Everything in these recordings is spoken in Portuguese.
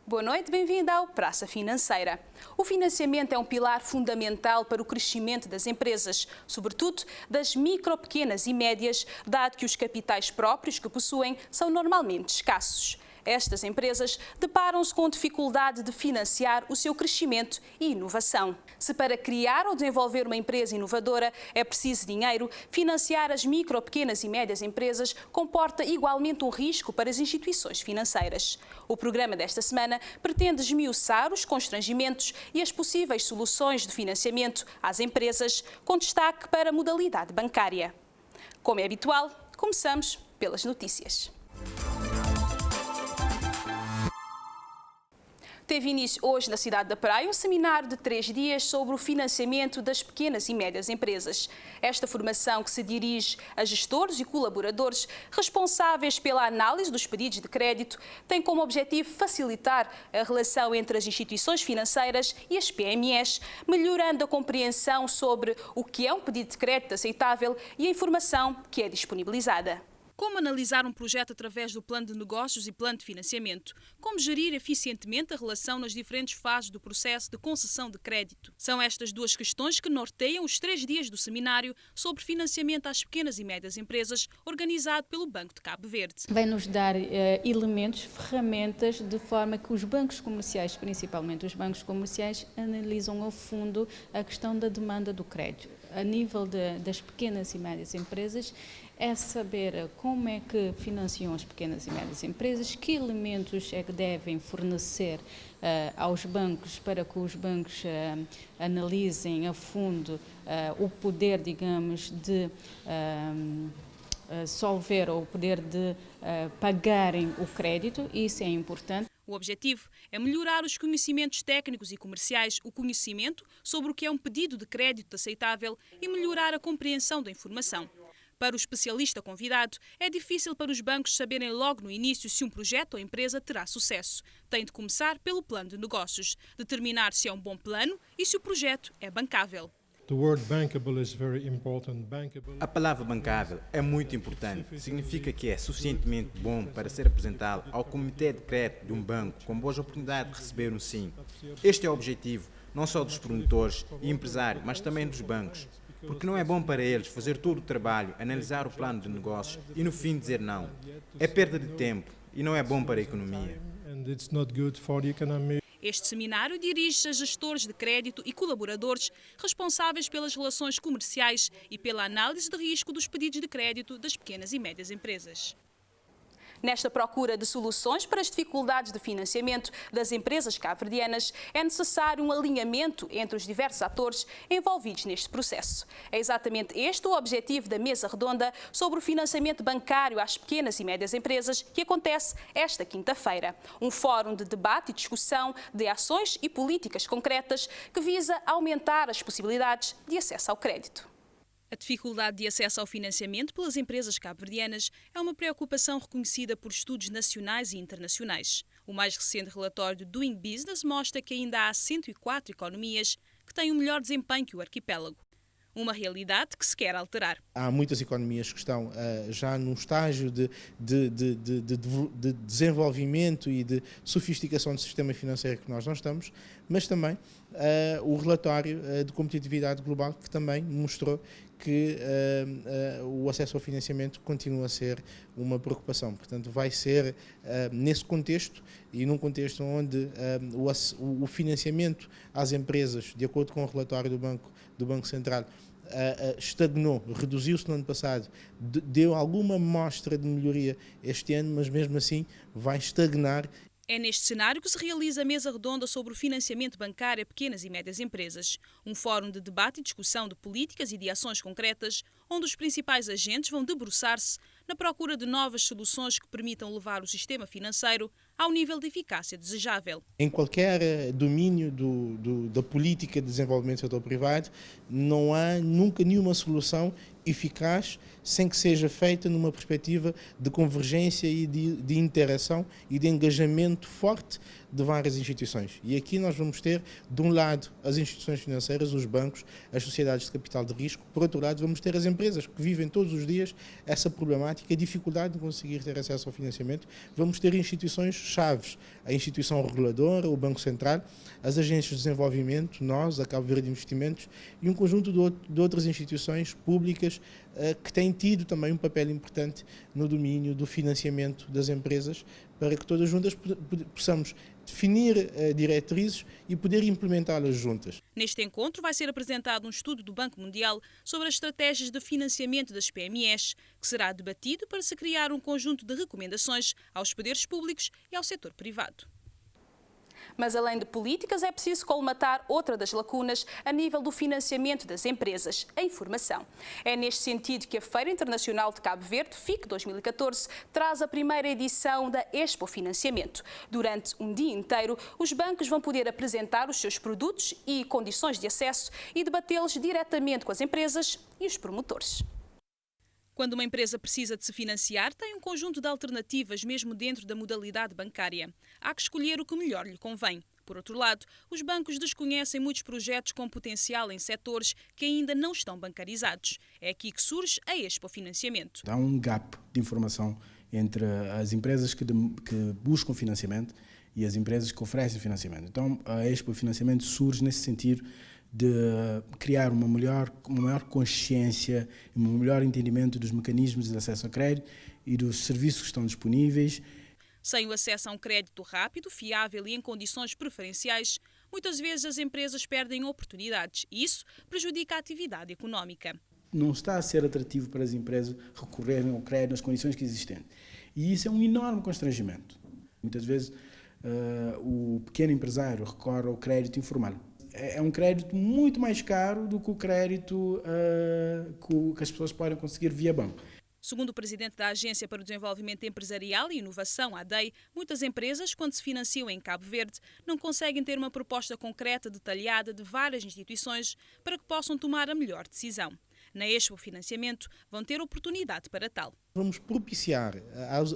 Boa noite, bem-vindo ao Praça Financeira. O financiamento é um pilar fundamental para o crescimento das empresas, sobretudo das micro, pequenas e médias, dado que os capitais próprios que possuem são normalmente escassos. Estas empresas deparam-se com dificuldade de financiar o seu crescimento e inovação. Se para criar ou desenvolver uma empresa inovadora é preciso dinheiro, financiar as micro, pequenas e médias empresas comporta igualmente um risco para as instituições financeiras. O programa desta semana pretende esmiuçar os constrangimentos e as possíveis soluções de financiamento às empresas, com destaque para a modalidade bancária. Como é habitual, começamos pelas notícias. Teve início hoje na cidade da Praia um seminário de 3 dias sobre o financiamento das pequenas e médias empresas. Esta formação, que se dirige a gestores e colaboradores responsáveis pela análise dos pedidos de crédito, tem como objetivo facilitar a relação entre as instituições financeiras e as PMEs, melhorando a compreensão sobre o que é um pedido de crédito aceitável e a informação que é disponibilizada. Como analisar um projeto através do plano de negócios e plano de financiamento? Como gerir eficientemente a relação nas diferentes fases do processo de concessão de crédito? São estas duas questões que norteiam os 3 dias do seminário sobre financiamento às pequenas e médias empresas, organizado pelo Banco de Cabo Verde. Vai nos dar elementos, ferramentas, de forma que os bancos comerciais, principalmente os bancos comerciais, analisam a fundo a questão da demanda do crédito. A nível das pequenas e médias empresas, é saber como é que financiam as pequenas e médias empresas, que elementos é que devem fornecer aos bancos para que os bancos analisem a fundo o poder, digamos, de solver ou o poder de pagarem o crédito, e isso é importante. O objetivo é melhorar os conhecimentos técnicos e comerciais, o conhecimento sobre o que é um pedido de crédito aceitável e melhorar a compreensão da informação. Para o especialista convidado, é difícil para os bancos saberem logo no início se um projeto ou empresa terá sucesso. Tem de começar pelo plano de negócios, determinar se é um bom plano e se o projeto é bancável. A palavra bancável é muito importante. Significa que é suficientemente bom para ser apresentado ao comitê de crédito de um banco com boas oportunidades de receber um sim. Este é o objetivo, não só dos promotores e empresários, mas também dos bancos. Porque não é bom para eles fazer todo o trabalho, analisar o plano de negócios e no fim dizer não. É perda de tempo e não é bom para a economia. Este seminário dirige-se a gestores de crédito e colaboradores responsáveis pelas relações comerciais e pela análise de risco dos pedidos de crédito das pequenas e médias empresas. Nesta procura de soluções para as dificuldades de financiamento das empresas cabo-verdianas, é necessário um alinhamento entre os diversos atores envolvidos neste processo. É exatamente este o objetivo da mesa redonda sobre o financiamento bancário às pequenas e médias empresas, que acontece esta quinta-feira. Um fórum de debate e discussão de ações e políticas concretas que visa aumentar as possibilidades de acesso ao crédito. A dificuldade de acesso ao financiamento pelas empresas cabo-verdianas é uma preocupação reconhecida por estudos nacionais e internacionais. O mais recente relatório do Doing Business mostra que ainda há 104 economias que têm um melhor desempenho que o arquipélago. Uma realidade que se quer alterar. Há muitas economias que estão já num estágio de desenvolvimento e de sofisticação do sistema financeiro que nós não estamos, mas também o relatório de competitividade global, que também mostrou que o acesso ao financiamento continua a ser uma preocupação. Portanto, vai ser nesse contexto e num contexto onde o financiamento às empresas, de acordo com o relatório do Banco Central, estagnou, reduziu-se no ano passado, deu alguma mostra de melhoria este ano, mas mesmo assim vai estagnar. É neste cenário que se realiza a mesa redonda sobre o financiamento bancário a pequenas e médias empresas, um fórum de debate e discussão de políticas e de ações concretas, onde os principais agentes vão debruçar-se na procura de novas soluções que permitam levar o sistema financeiro ao nível de eficácia desejável. Em qualquer domínio da política de desenvolvimento do setor privado, não há nunca nenhuma solução eficaz, sem que seja feita numa perspectiva de convergência e de interação e de engajamento forte de várias instituições. E aqui nós vamos ter, de um lado, as instituições financeiras, os bancos, as sociedades de capital de risco, por outro lado, vamos ter as empresas que vivem todos os dias essa problemática, a dificuldade de conseguir ter acesso ao financiamento. Vamos ter instituições chaves, a instituição reguladora, o Banco Central, as agências de desenvolvimento, nós, a Cabo Verde Investimentos, e um conjunto de outras instituições públicas que têm tido também um papel importante no domínio do financiamento das empresas, para que todas juntas possamos definir diretrizes e poder implementá-las juntas. Neste encontro vai ser apresentado um estudo do Banco Mundial sobre as estratégias de financiamento das PMEs, que será debatido para se criar um conjunto de recomendações aos poderes públicos e ao setor privado. Mas, além de políticas, é preciso colmatar outra das lacunas a nível do financiamento das empresas, a informação. É neste sentido que a Feira Internacional de Cabo Verde, FIC 2014, traz a primeira edição da Expo Financiamento. Durante um dia inteiro, os bancos vão poder apresentar os seus produtos e condições de acesso e debatê-los diretamente com as empresas e os promotores. Quando uma empresa precisa de se financiar, tem um conjunto de alternativas mesmo dentro da modalidade bancária. Há que escolher o que melhor lhe convém. Por outro lado, os bancos desconhecem muitos projetos com potencial em setores que ainda não estão bancarizados. É aqui que surge a Expo Financiamento. Há um gap de informação entre as empresas que buscam financiamento e as empresas que oferecem financiamento. Então, a Expo Financiamento surge nesse sentido de criar uma maior consciência e um melhor entendimento dos mecanismos de acesso ao crédito e dos serviços que estão disponíveis. Sem o acesso a um crédito rápido, fiável e em condições preferenciais, muitas vezes as empresas perdem oportunidades e isso prejudica a atividade económica. Não está a ser atrativo para as empresas recorrerem ao crédito nas condições que existem. E isso é um enorme constrangimento. Muitas vezes o pequeno empresário recorre ao crédito informal. É um crédito muito mais caro do que o crédito que as pessoas podem conseguir via banco. Segundo o presidente da Agência para o Desenvolvimento Empresarial e Inovação, ADEI, muitas empresas, quando se financiam em Cabo Verde, não conseguem ter uma proposta concreta detalhada de várias instituições para que possam tomar a melhor decisão. Na Expo Financiamento vão ter oportunidade para tal. Vamos propiciar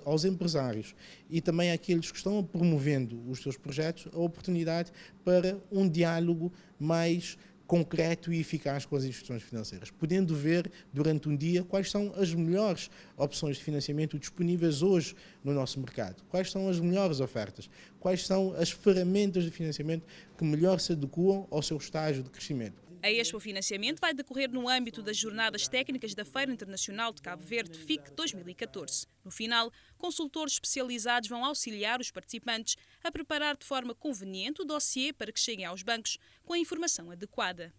aos empresários e também àqueles que estão promovendo os seus projetos a oportunidade para um diálogo mais concreto e eficaz com as instituições financeiras, podendo ver durante um dia quais são as melhores opções de financiamento disponíveis hoje no nosso mercado, quais são as melhores ofertas, quais são as ferramentas de financiamento que melhor se adequam ao seu estágio de crescimento. A Expo Financiamento vai decorrer no âmbito das Jornadas Técnicas da Feira Internacional de Cabo Verde, FIC 2014. No final, consultores especializados vão auxiliar os participantes a preparar de forma conveniente o dossiê para que cheguem aos bancos com a informação adequada.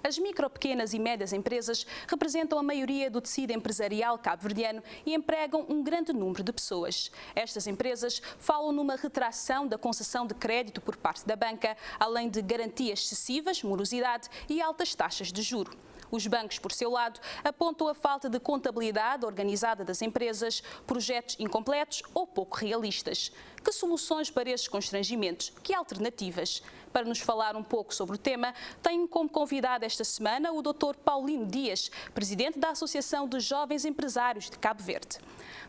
As micro, pequenas e médias empresas representam a maioria do tecido empresarial cabo-verdiano e empregam um grande número de pessoas. Estas empresas falam numa retração da concessão de crédito por parte da banca, além de garantias excessivas, morosidade e altas taxas de juro. Os bancos, por seu lado, apontam a falta de contabilidade organizada das empresas, projetos incompletos ou pouco realistas. Que soluções para estes constrangimentos? Que alternativas? Para nos falar um pouco sobre o tema, tenho como convidado esta semana o Dr. Paulino Dias, presidente da Associação dos Jovens Empresários de Cabo Verde.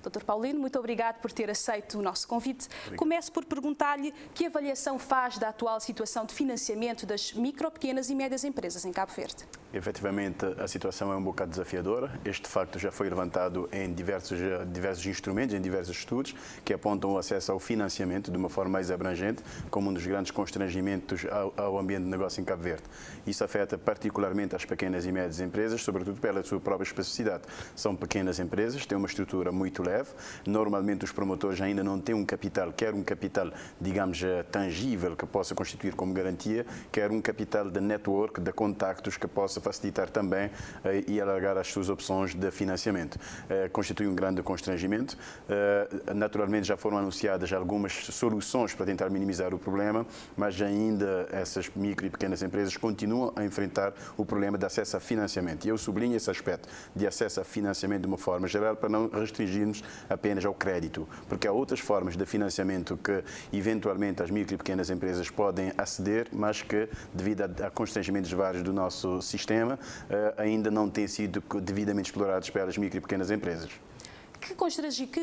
Dr. Paulino, muito obrigado por ter aceito o nosso convite. Obrigado. Começo por perguntar-lhe que avaliação faz da atual situação de financiamento das micro, pequenas e médias empresas em Cabo Verde. Efetivamente, a situação é um bocado desafiadora. Este facto já foi levantado em diversos instrumentos, em diversos estudos, que apontam o acesso ao financiamento de uma forma mais abrangente como um dos grandes constrangimentos ao ambiente de negócio em Cabo Verde. Isso afeta particularmente as pequenas e médias empresas, sobretudo pela sua própria especificidade. São pequenas empresas, têm uma estrutura muito leve. Normalmente os promotores ainda não têm um capital, quer um capital, digamos, tangível que possa constituir como garantia, quer um capital de network, de contactos que possa facilitar também e alargar as suas opções de financiamento. Constitui um grande constrangimento. Naturalmente já foram anunciadas algumas algumas soluções para tentar minimizar o problema, mas ainda essas micro e pequenas empresas continuam a enfrentar o problema de acesso a financiamento. E eu sublinho esse aspecto de acesso a financiamento de uma forma geral para não restringirmos apenas ao crédito, porque há outras formas de financiamento que eventualmente as micro e pequenas empresas podem aceder, mas que devido a constrangimentos vários do nosso sistema ainda não têm sido devidamente explorados pelas micro e pequenas empresas.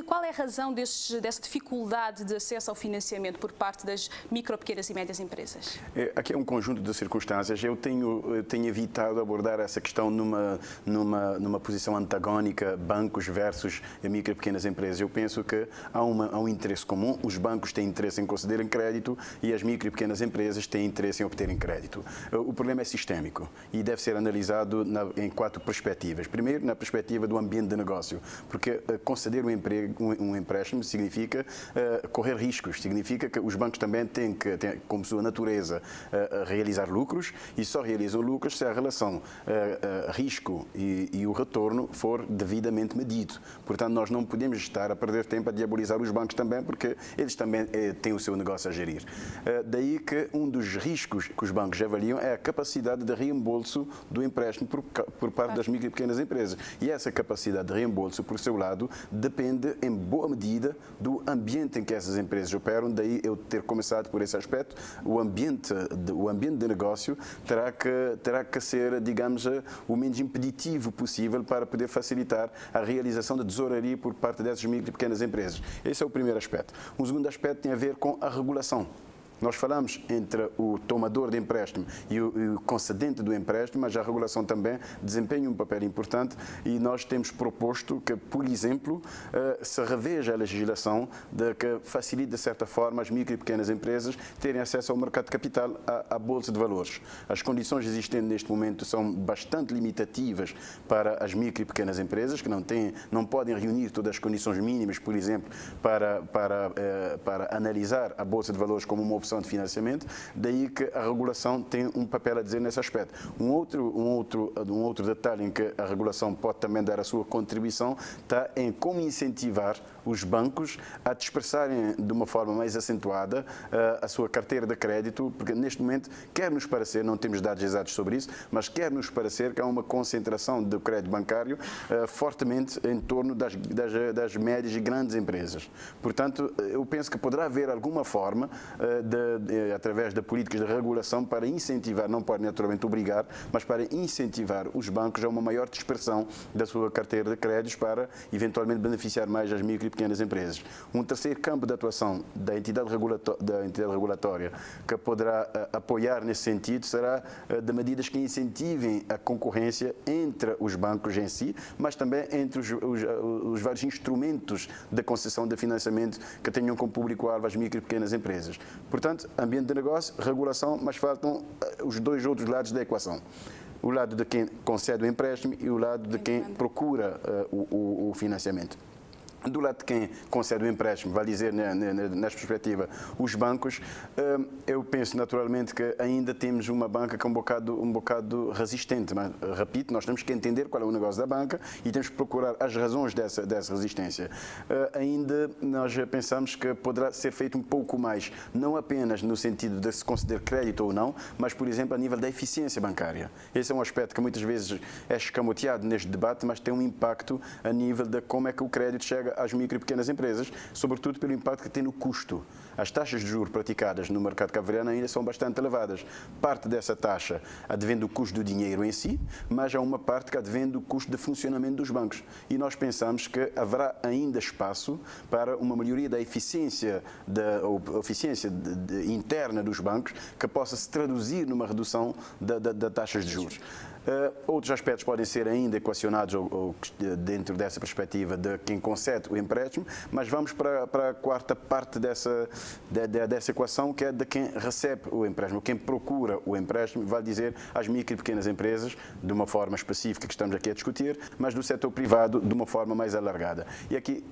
Qual é a razão dessa dificuldade de acesso ao financiamento por parte das micro, pequenas e médias empresas? Aqui é um conjunto de circunstâncias. Eu tenho evitado abordar essa questão numa posição antagónica, bancos versus micro e pequenas empresas. Eu penso que há um interesse comum. Os bancos têm interesse em concederem crédito e as micro e pequenas empresas têm interesse em obterem crédito. O problema é sistémico e deve ser analisado em 4 perspectivas. Primeiro, na perspectiva do ambiente de negócio, porque conceder um empréstimo significa correr riscos, significa que os bancos também têm como sua natureza, realizar lucros e só realizam lucros se a relação risco e o retorno for devidamente medido. Portanto, nós não podemos estar a perder tempo a diabolizar os bancos também, porque eles também têm o seu negócio a gerir. Daí que um dos riscos que os bancos avaliam é a capacidade de reembolso do empréstimo por parte das micro e pequenas empresas. E essa capacidade de reembolso, por seu lado, depende em boa medida do ambiente em que essas empresas operam, daí eu ter começado por esse aspecto. O ambiente de negócio terá que ser, digamos, o menos impeditivo possível para poder facilitar a realização da tesouraria por parte dessas micro e pequenas empresas. Esse é o primeiro aspecto. Um segundo aspecto tem a ver com a regulação. Nós falamos entre o tomador de empréstimo e o concedente do empréstimo, mas a regulação também desempenha um papel importante e nós temos proposto que, por exemplo, se reveja a legislação que facilite, de certa forma, as micro e pequenas empresas terem acesso ao mercado de capital, à bolsa de valores. As condições existentes neste momento são bastante limitativas para as micro e pequenas empresas, que não podem reunir todas as condições mínimas, por exemplo, para analisar a bolsa de valores como uma opção de financiamento, daí que a regulação tem um papel a dizer nesse aspecto. Um outro detalhe em que a regulação pode também dar a sua contribuição está em como incentivar os bancos a dispersarem de uma forma mais acentuada a sua carteira de crédito, porque neste momento quer nos parecer, não temos dados exatos sobre isso, mas quer nos parecer que há uma concentração do crédito bancário fortemente em torno das médias e grandes empresas. Portanto, eu penso que poderá haver alguma forma através de políticas de regulação para incentivar, não pode naturalmente obrigar, mas para incentivar os bancos a uma maior dispersão da sua carteira de créditos para eventualmente beneficiar mais as micro e pequenas empresas. Um terceiro campo de atuação da entidade regulatória que poderá apoiar nesse sentido será de medidas que incentivem a concorrência entre os bancos em si, mas também entre os vários instrumentos de concessão de financiamento que tenham como público-alvo as micro e pequenas empresas. Portanto, ambiente de negócio, regulação, mas faltam os 2 outros lados da equação. O lado de quem concede o empréstimo e o lado de quem procura o financiamento. Do lado de quem concede o empréstimo, vale dizer, nesta perspectiva, os bancos, eu penso naturalmente que ainda temos uma banca que é um bocado resistente. Mas, repito, nós temos que entender qual é o negócio da banca e temos que procurar as razões dessa resistência. Ainda nós pensamos que poderá ser feito um pouco mais, não apenas no sentido de se conceder crédito ou não, mas, por exemplo, a nível da eficiência bancária. Esse é um aspecto que muitas vezes é escamoteado neste debate, mas tem um impacto a nível de como é que o crédito chega às micro e pequenas empresas, sobretudo pelo impacto que tem no custo. As taxas de juros praticadas no mercado cabo-verdiano ainda são bastante elevadas. Parte dessa taxa advém do custo do dinheiro em si, mas há uma parte que advém do custo de funcionamento dos bancos. E nós pensamos que haverá ainda espaço para uma melhoria da eficiência, interna dos bancos, que possa se traduzir numa redução das taxas de juros. Outros aspectos podem ser ainda equacionados dentro dessa perspectiva de quem concede o empréstimo, mas vamos para a quarta parte dessa equação, que é de quem recebe o empréstimo, quem procura o empréstimo, vale dizer as micro e pequenas empresas, de uma forma específica que estamos aqui a discutir, mas do setor privado de uma forma mais alargada. E aqui,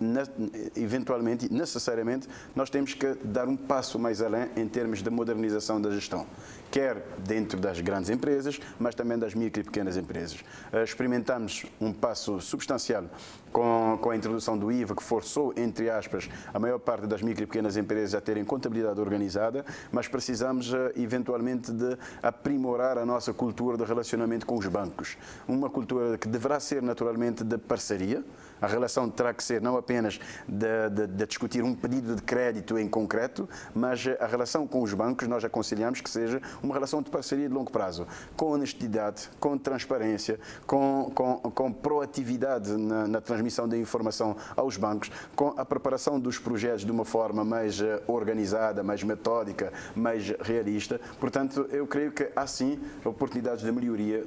eventualmente, necessariamente, nós temos que dar um passo mais além em termos de modernização da gestão, quer dentro das grandes empresas, mas também das micro e pequenas empresas. Experimentamos um passo substancial com a introdução do IVA, que forçou, entre aspas, a maior parte das micro e pequenas empresas a terem contabilidade organizada, mas precisamos, eventualmente, de aprimorar a nossa cultura de relacionamento com os bancos. Uma cultura que deverá ser, naturalmente, de parceria. A relação terá que ser não apenas de discutir um pedido de crédito em concreto, mas a relação com os bancos nós aconselhamos que seja uma relação de parceria de longo prazo, com honestidade, com transparência, com proatividade na transmissão da informação aos bancos, com a preparação dos projetos de uma forma mais organizada, mais metódica, mais realista. Portanto, eu creio que há sim oportunidades de melhoria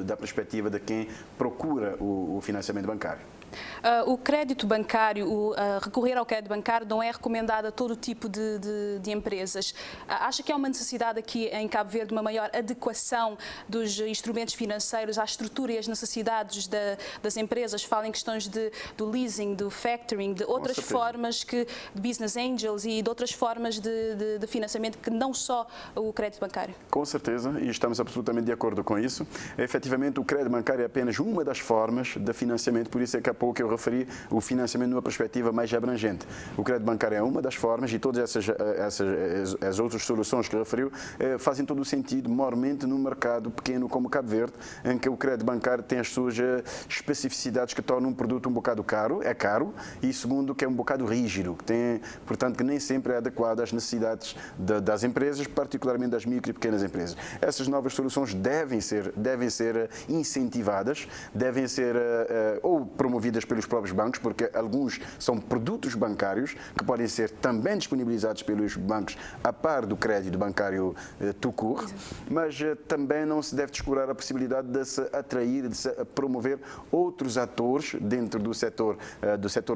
da perspectiva de quem procura o financiamento bancário. O crédito bancário, recorrer ao crédito bancário não é recomendado a todo tipo de empresas. Acha que há uma necessidade aqui em Cabo Verde de uma maior adequação dos instrumentos financeiros à estrutura e às necessidades das empresas? Fala em questões do leasing, do factoring, de outras formas de business angels e de outras formas de financiamento que não só o crédito bancário. Com certeza, e estamos absolutamente de acordo com isso. Efetivamente, o crédito bancário é apenas uma das formas de financiamento, por isso é que há pouco eu referi o financiamento numa perspectiva mais abrangente. O crédito bancário é uma das formas e todas as outras soluções que referiu fazem todo o sentido, maiormente num mercado pequeno como Cabo Verde, em que o crédito bancário tem as suas especificidades que tornam um produto um bocado caro, e segundo, que é um bocado rígido, que tem, portanto, que nem sempre é adequado às necessidades das empresas, particularmente das micro e pequenas empresas. Essas novas soluções devem ser incentivadas, devem ser ou promovidas pelos próprios bancos, porque alguns são produtos bancários que podem ser também disponibilizados pelos bancos a par do crédito bancário tout court, mas também não se deve descurar a possibilidade de se atrair, de se promover outros atores dentro do setor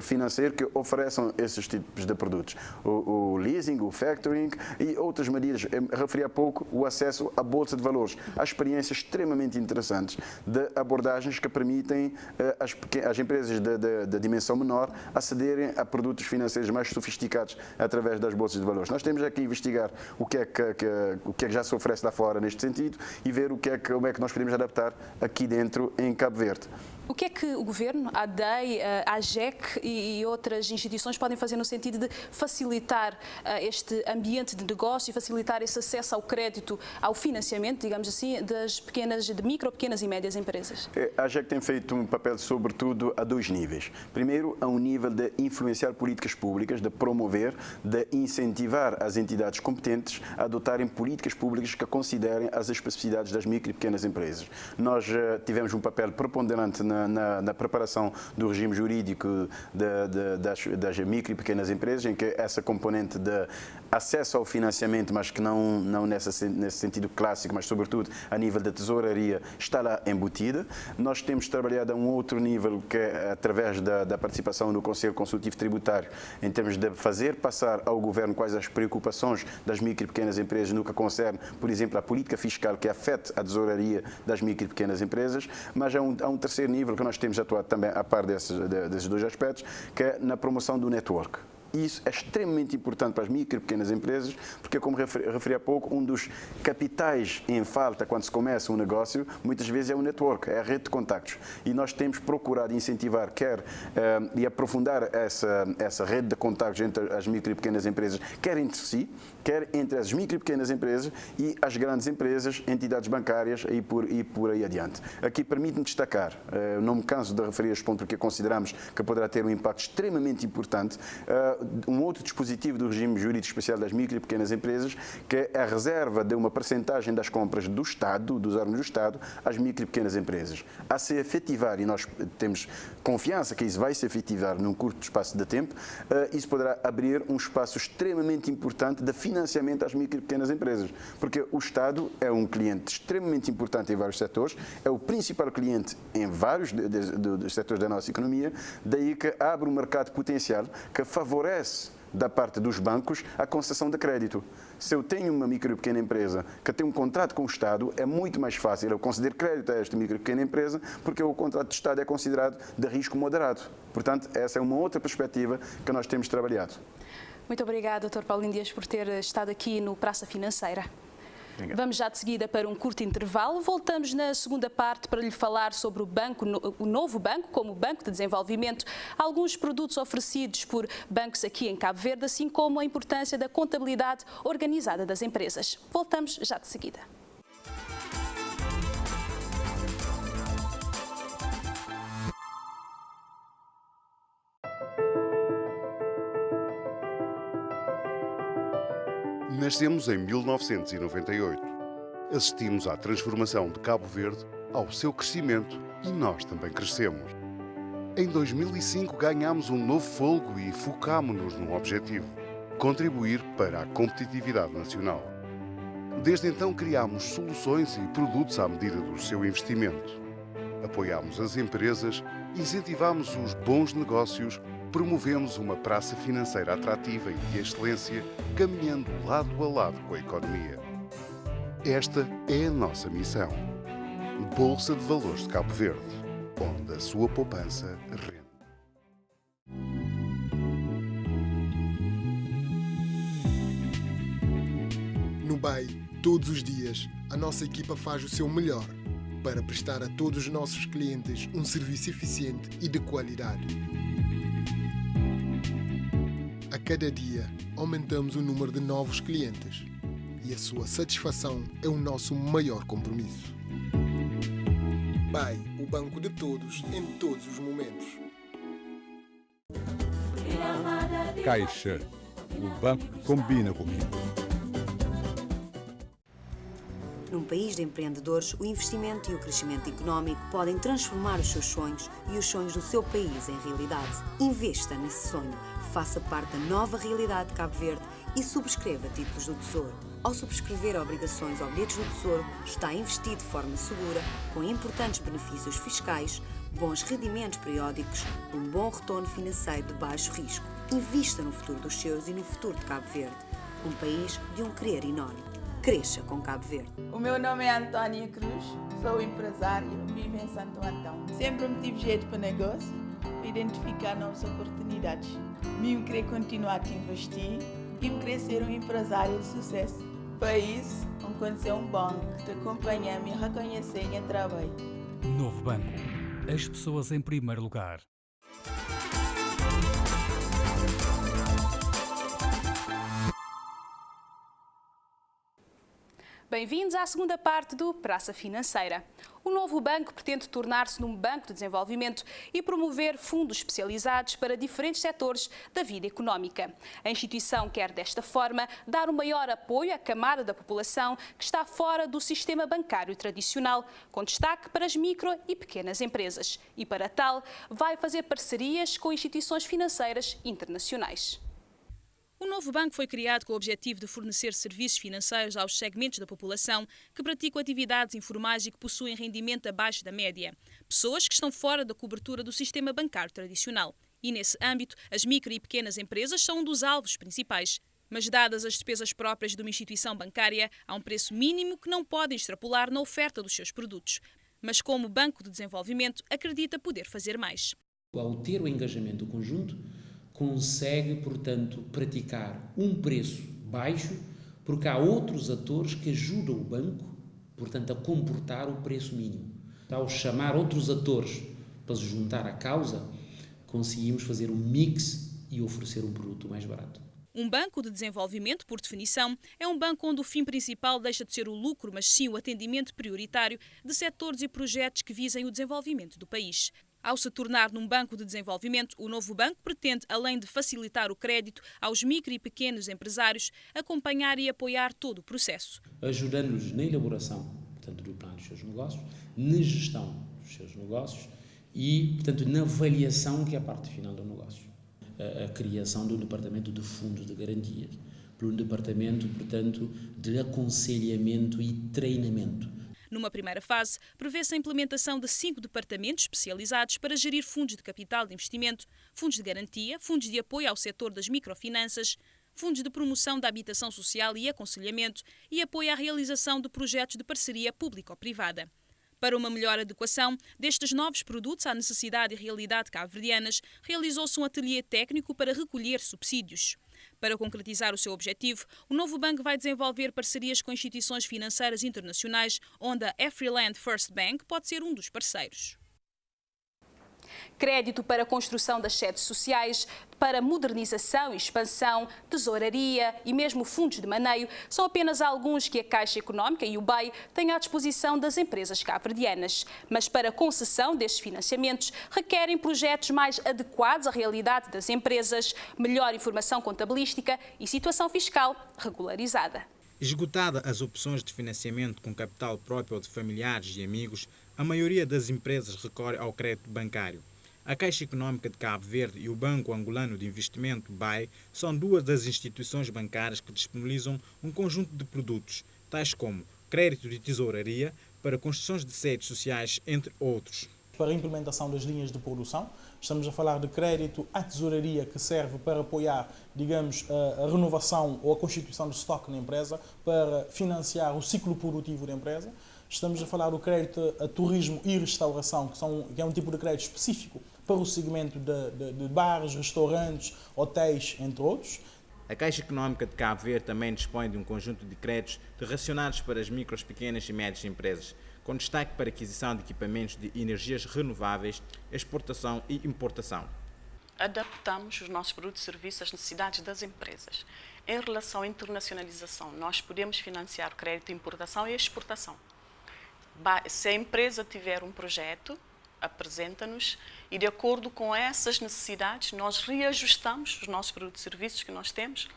financeiro que ofereçam esses tipos de produtos. O leasing, o factoring e outras medidas. Referi há pouco o acesso à Bolsa de Valores. Há experiências extremamente interessantes de abordagens que permitem às empresas de dimensão menor acederem a produtos financeiros mais sofisticados através das bolsas de valores. Nós temos aqui investigar o que é que já se oferece lá fora neste sentido e ver como é que nós podemos adaptar aqui dentro em Cabo Verde. O que é que o Governo, a ADEI, a AGEC e outras instituições podem fazer no sentido de facilitar este ambiente de negócio e facilitar esse acesso ao crédito, ao financiamento, digamos assim, de micro, pequenas e médias empresas? A AGEC tem feito um papel, sobretudo, a dois níveis. Primeiro, a um nível de influenciar políticas públicas, de promover, de incentivar as entidades competentes a adotarem políticas públicas que considerem as especificidades das micro e pequenas empresas. Nós tivemos um papel preponderante na preparação do regime jurídico das micro e pequenas empresas, em que essa componente de acesso ao financiamento, mas que não nesse sentido clássico, mas sobretudo a nível da tesouraria, está lá embutida. Nós temos trabalhado a um outro nível, que é através da participação no Conselho Consultivo Tributário, em termos de fazer passar ao Governo quais as preocupações das micro e pequenas empresas no que concerne, por exemplo, a política fiscal que afeta a tesouraria das micro e pequenas empresas, mas há um terceiro nível que nós temos atuado também a par desses dois aspectos, que é na promoção do network. Isso é extremamente importante para as micro e pequenas empresas, porque, como referi há pouco, um dos capitais em falta quando se começa um negócio, muitas vezes é o network, é a rede de contactos. E nós temos procurado incentivar e aprofundar essa rede de contactos entre as micro e pequenas empresas, quer entre si, quer entre as micro e pequenas empresas e as grandes empresas, entidades bancárias e por aí adiante. Aqui permite-me destacar, não me canso de referir este ponto porque consideramos que poderá ter um impacto extremamente importante, um outro dispositivo do regime jurídico especial das micro e pequenas empresas, que é a reserva de uma percentagem das compras do Estado, dos órgãos do Estado, às micro e pequenas empresas. A se efetivar, e nós temos confiança que isso vai se efetivar num curto espaço de tempo, isso poderá abrir um espaço extremamente importante de financiamento às micro e pequenas empresas, porque o Estado é um cliente extremamente importante em vários setores, é o principal cliente em vários dos setores da nossa economia, daí que abre um mercado potencial que favorece da parte dos bancos a concessão de crédito. Se eu tenho uma micro e pequena empresa que tem um contrato com o Estado, é muito mais fácil eu conceder crédito a esta micro e pequena empresa, porque o contrato do Estado é considerado de risco moderado. Portanto, essa é uma outra perspectiva que nós temos trabalhado. Muito obrigada, Dr. Paulino Dias, por ter estado aqui no Praça Financeira. Obrigado. Vamos já de seguida para um curto intervalo. Voltamos na segunda parte para lhe falar sobre o novo banco, como o Banco de Desenvolvimento, alguns produtos oferecidos por bancos aqui em Cabo Verde, assim como a importância da contabilidade organizada das empresas. Voltamos já de seguida. Nascemos em 1998. Assistimos à transformação de Cabo Verde, ao seu crescimento, e nós também crescemos. Em 2005 ganhámos um novo fôlego e focámo-nos num objetivo: contribuir para a competitividade nacional. Desde então criámos soluções e produtos à medida do seu investimento. Apoiámos as empresas, incentivámos os bons negócios, promovemos uma praça financeira atrativa e de excelência, caminhando lado a lado com a economia. Esta é a nossa missão. Bolsa de Valores de Cabo Verde, onde a sua poupança rende. No BEI, todos os dias, a nossa equipa faz o seu melhor para prestar a todos os nossos clientes um serviço eficiente e de qualidade. A cada dia, aumentamos o número de novos clientes e a sua satisfação é o nosso maior compromisso. BEI, o banco de todos, em todos os momentos. Caixa, o banco que combina comigo. Num país de empreendedores, o investimento e o crescimento económico podem transformar os seus sonhos e os sonhos do seu país em realidade. Investa nesse sonho, faça parte da nova realidade de Cabo Verde e subscreva títulos do Tesouro. Ao subscrever obrigações ou bilhetes do Tesouro, está a investir de forma segura, com importantes benefícios fiscais, bons rendimentos periódicos, um bom retorno financeiro de baixo risco. Invista no futuro dos seus e no futuro de Cabo Verde, um país de um querer enorme. Cresça com Cabo Verde. O meu nome é Antônia Cruz, sou empresária, vivo em Santo Antão. Sempre me tive jeito para negócio, para identificar novas oportunidades. Me querer continuar a investir e me querer ser um empresário de sucesso. Para isso, conhecer um banco que te acompanha e reconhecer em trabalho. Novo Banco. As pessoas em primeiro lugar. Bem-vindos à segunda parte do Praça Financeira. O novo banco pretende tornar-se num banco de desenvolvimento e promover fundos especializados para diferentes setores da vida económica. A instituição quer, desta forma, dar um maior apoio à camada da população que está fora do sistema bancário tradicional, com destaque para as micro e pequenas empresas. E, para tal, vai fazer parcerias com instituições financeiras internacionais. O novo banco foi criado com o objetivo de fornecer serviços financeiros aos segmentos da população que praticam atividades informais e que possuem rendimento abaixo da média. Pessoas que estão fora da cobertura do sistema bancário tradicional. E, nesse âmbito, as micro e pequenas empresas são um dos alvos principais. Mas, dadas as despesas próprias de uma instituição bancária, há um preço mínimo que não podem extrapolar na oferta dos seus produtos. Mas, como Banco de Desenvolvimento, acredita poder fazer mais. Ao ter o engajamento do conjunto, consegue, portanto, praticar um preço baixo, porque há outros atores que ajudam o banco, portanto, a comportar o preço mínimo. Ao chamar outros atores para se juntar à causa, conseguimos fazer um mix e oferecer um produto mais barato. Um banco de desenvolvimento, por definição, é um banco onde o fim principal deixa de ser o lucro, mas sim o atendimento prioritário de setores e projetos que visem o desenvolvimento do país. Ao se tornar num banco de desenvolvimento, o novo banco pretende, além de facilitar o crédito aos micro e pequenos empresários, acompanhar e apoiar todo o processo. Ajudando-nos na elaboração, portanto, do plano dos seus negócios, na gestão dos seus negócios e, portanto, na avaliação, que é a parte final do negócio. A criação do departamento de fundos de garantias, por um departamento, portanto, de aconselhamento e treinamento. Numa primeira fase, prevê-se a implementação de 5 departamentos especializados para gerir fundos de capital de investimento, fundos de garantia, fundos de apoio ao setor das microfinanças, fundos de promoção da habitação social e aconselhamento e apoio à realização de projetos de parceria público-privada. Para uma melhor adequação destes novos produtos à necessidade e realidade cabo-verdianas, realizou-se um ateliê técnico para recolher subsídios. Para concretizar o seu objetivo, o novo banco vai desenvolver parcerias com instituições financeiras internacionais, onde a Afriland First Bank pode ser um dos parceiros. Crédito para a construção das sedes sociais, para modernização e expansão, tesouraria e mesmo fundos de maneio são apenas alguns que a Caixa Económica e o BEI têm à disposição das empresas cabo-verdianas. Mas para a concessão destes financiamentos requerem projetos mais adequados à realidade das empresas, melhor informação contabilística e situação fiscal regularizada. Esgotada as opções de financiamento com capital próprio ou de familiares e amigos, a maioria das empresas recorre ao crédito bancário. A Caixa Económica de Cabo Verde e o Banco Angolano de Investimento, BAE, são duas das instituições bancárias que disponibilizam um conjunto de produtos, tais como crédito de tesouraria para construções de sedes sociais, entre outros. Para a implementação das linhas de produção, estamos a falar de crédito à tesouraria que serve para apoiar, digamos, a renovação ou a constituição de estoque na empresa, para financiar o ciclo produtivo da empresa. Estamos a falar do crédito a turismo e restauração, que é um tipo de crédito específico para o segmento de bares, restaurantes, hotéis, entre outros. A Caixa Económica de Cabo Verde também dispõe de um conjunto de créditos direcionados para as micros, pequenas e médias empresas, com destaque para a aquisição de equipamentos de energias renováveis, exportação e importação. Adaptamos os nossos produtos e serviços às necessidades das empresas. Em relação à internacionalização, nós podemos financiar o crédito de importação e exportação. Se a empresa tiver um projeto, apresenta-nos e, de acordo com essas necessidades, nós reajustamos os nossos produtos e serviços que nós temos.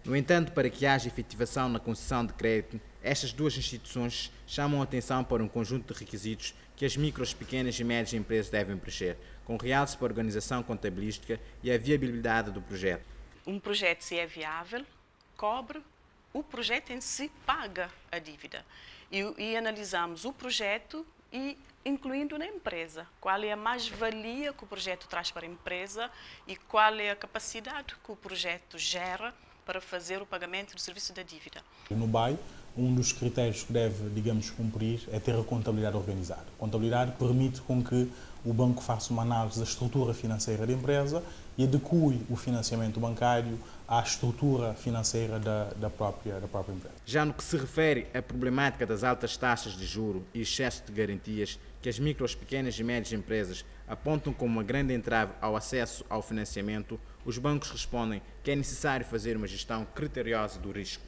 No entanto, para que haja efetivação na concessão de crédito, estas duas instituições chamam a atenção para um conjunto de requisitos que as micros, pequenas e médias empresas devem preencher, com realce para a organização contabilística e a viabilidade do projeto. Um projeto, se é viável, cobre, o projeto em si paga a dívida. E analisamos o projeto e incluindo na empresa. Qual é a mais-valia que o projeto traz para a empresa e qual é a capacidade que o projeto gera para fazer o pagamento do serviço da dívida. No BAE, um dos critérios que deve, digamos, cumprir é ter a contabilidade organizada. A contabilidade permite com que o banco faça uma análise da estrutura financeira da empresa e adeque o financiamento bancário à estrutura financeira da própria empresa. Já no que se refere à problemática das altas taxas de juros e excesso de garantias que as micros, pequenas e médias empresas apontam como uma grande entrave ao acesso ao financiamento, os bancos respondem que é necessário fazer uma gestão criteriosa do risco.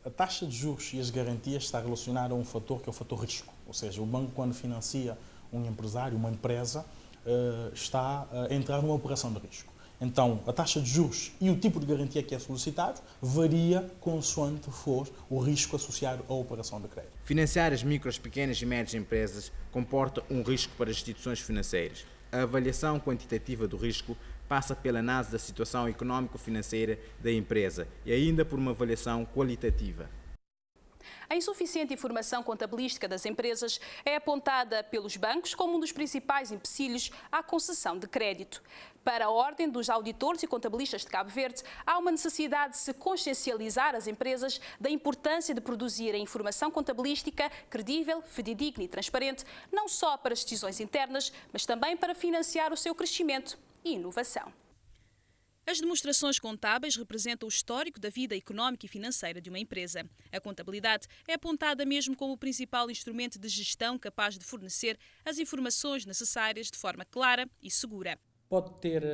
A taxa de juros e as garantias está relacionada a um fator que é o fator risco. Ou seja, o banco, quando financia um empresário, uma empresa, está a entrar numa operação de risco. Então, a taxa de juros e o tipo de garantia que é solicitado varia consoante for o risco associado à operação de crédito. Financiar as micros, pequenas e médias empresas comporta um risco para as instituições financeiras. A avaliação quantitativa do risco passa pela análise da situação econômico-financeira da empresa e ainda por uma avaliação qualitativa. A insuficiente informação contabilística das empresas é apontada pelos bancos como um dos principais empecilhos à concessão de crédito. Para a Ordem dos Auditores e Contabilistas de Cabo Verde, há uma necessidade de se consciencializar as empresas da importância de produzirem informação contabilística credível, fidedigna e transparente, não só para as decisões internas, mas também para financiar o seu crescimento e inovação. As demonstrações contábeis representam o histórico da vida económica e financeira de uma empresa. A contabilidade é apontada mesmo como o principal instrumento de gestão capaz de fornecer as informações necessárias de forma clara e segura. Pode ter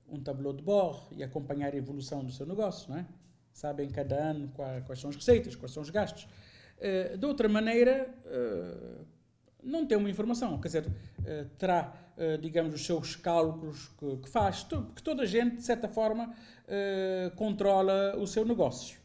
um tableau de bord e acompanhar a evolução do seu negócio, não é? Sabem cada ano quais são as receitas, quais são os gastos. De outra maneira, não tem uma informação, quer dizer, terá, digamos, os seus cálculos que faz, porque toda a gente, de certa forma, controla o seu negócio.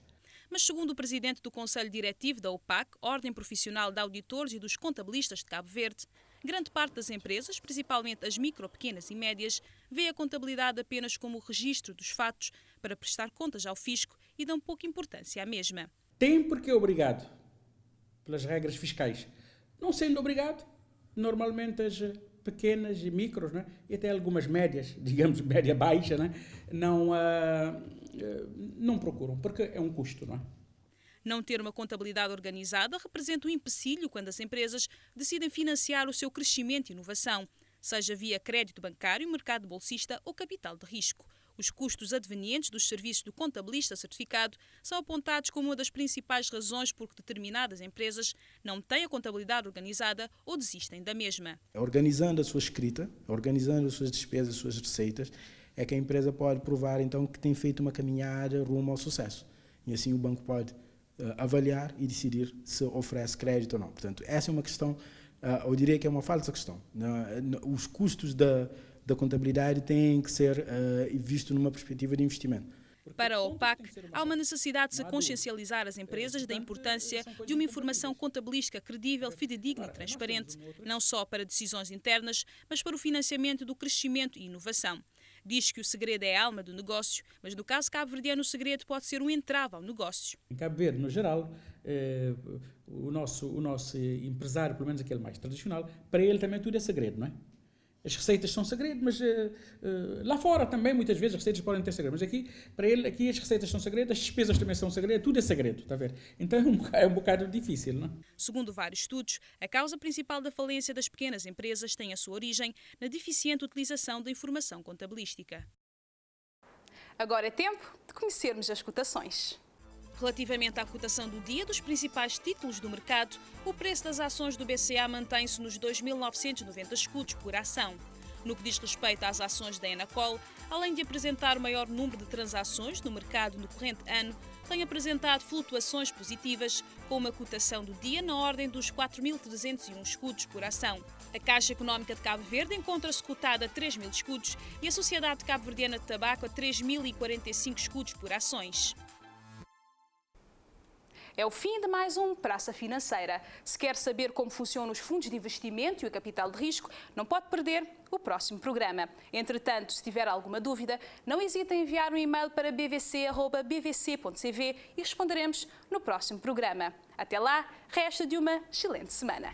Mas segundo o presidente do Conselho Diretivo da OPAC, Ordem Profissional de Auditores e dos Contabilistas de Cabo Verde, grande parte das empresas, principalmente as micro, pequenas e médias, vê a contabilidade apenas como o registro dos fatos para prestar contas ao fisco e dão pouca importância à mesma. Tem porque é obrigado pelas regras fiscais. Não sendo obrigado, normalmente as pequenas e micros, né, e até algumas médias, digamos média baixa, né, não procuram, porque é um custo, não é? Não ter uma contabilidade organizada representa um empecilho quando as empresas decidem financiar o seu crescimento e inovação, seja via crédito bancário, mercado bolsista ou capital de risco. Os custos advenientes dos serviços do contabilista certificado são apontados como uma das principais razões por que determinadas empresas não têm a contabilidade organizada ou desistem da mesma. Organizando a sua escrita, organizando as suas despesas, as suas receitas, é que a empresa pode provar então que tem feito uma caminhada rumo ao sucesso. E assim o banco pode avaliar e decidir se oferece crédito ou não. Portanto, essa é uma questão, eu diria que é uma falsa questão. Os custos da contabilidade têm que ser vistos numa perspectiva de investimento. Para a OPAC, há uma necessidade de se consciencializar as empresas da importância de uma informação contabilística credível, fidedigna e transparente, não só para decisões internas, mas para o financiamento do crescimento e inovação. Diz que o segredo é a alma do negócio, mas no caso cabo-verdiano o segredo pode ser um entrave ao negócio. Em Cabo Verde, no geral, o nosso empresário, pelo menos aquele mais tradicional, para ele também tudo é segredo, não é? As receitas são segredo, mas lá fora também muitas vezes as receitas podem ter segredo. Mas aqui, para ele, aqui as receitas são segredo, as despesas também são segredo, tudo é segredo, está a ver? Então é um bocado difícil, não é? Segundo vários estudos, a causa principal da falência das pequenas empresas tem a sua origem na deficiente utilização da informação contabilística. Agora é tempo de conhecermos as cotações. Relativamente à cotação do dia dos principais títulos do mercado, o preço das ações do BCA mantém-se nos 2.990 escudos por ação. No que diz respeito às ações da Enacol, além de apresentar o maior número de transações no mercado no corrente ano, tem apresentado flutuações positivas, com uma cotação do dia na ordem dos 4.301 escudos por ação. A Caixa Económica de Cabo Verde encontra-se cotada a 3.000 escudos e a Sociedade Cabo-Verdiana de Tabaco a 3.045 escudos por ações. É o fim de mais um Praça Financeira. Se quer saber como funcionam os fundos de investimento e o capital de risco, não pode perder o próximo programa. Entretanto, se tiver alguma dúvida, não hesite em enviar um e-mail para bvc@bvc.cv e responderemos no próximo programa. Até lá, resta de uma excelente semana.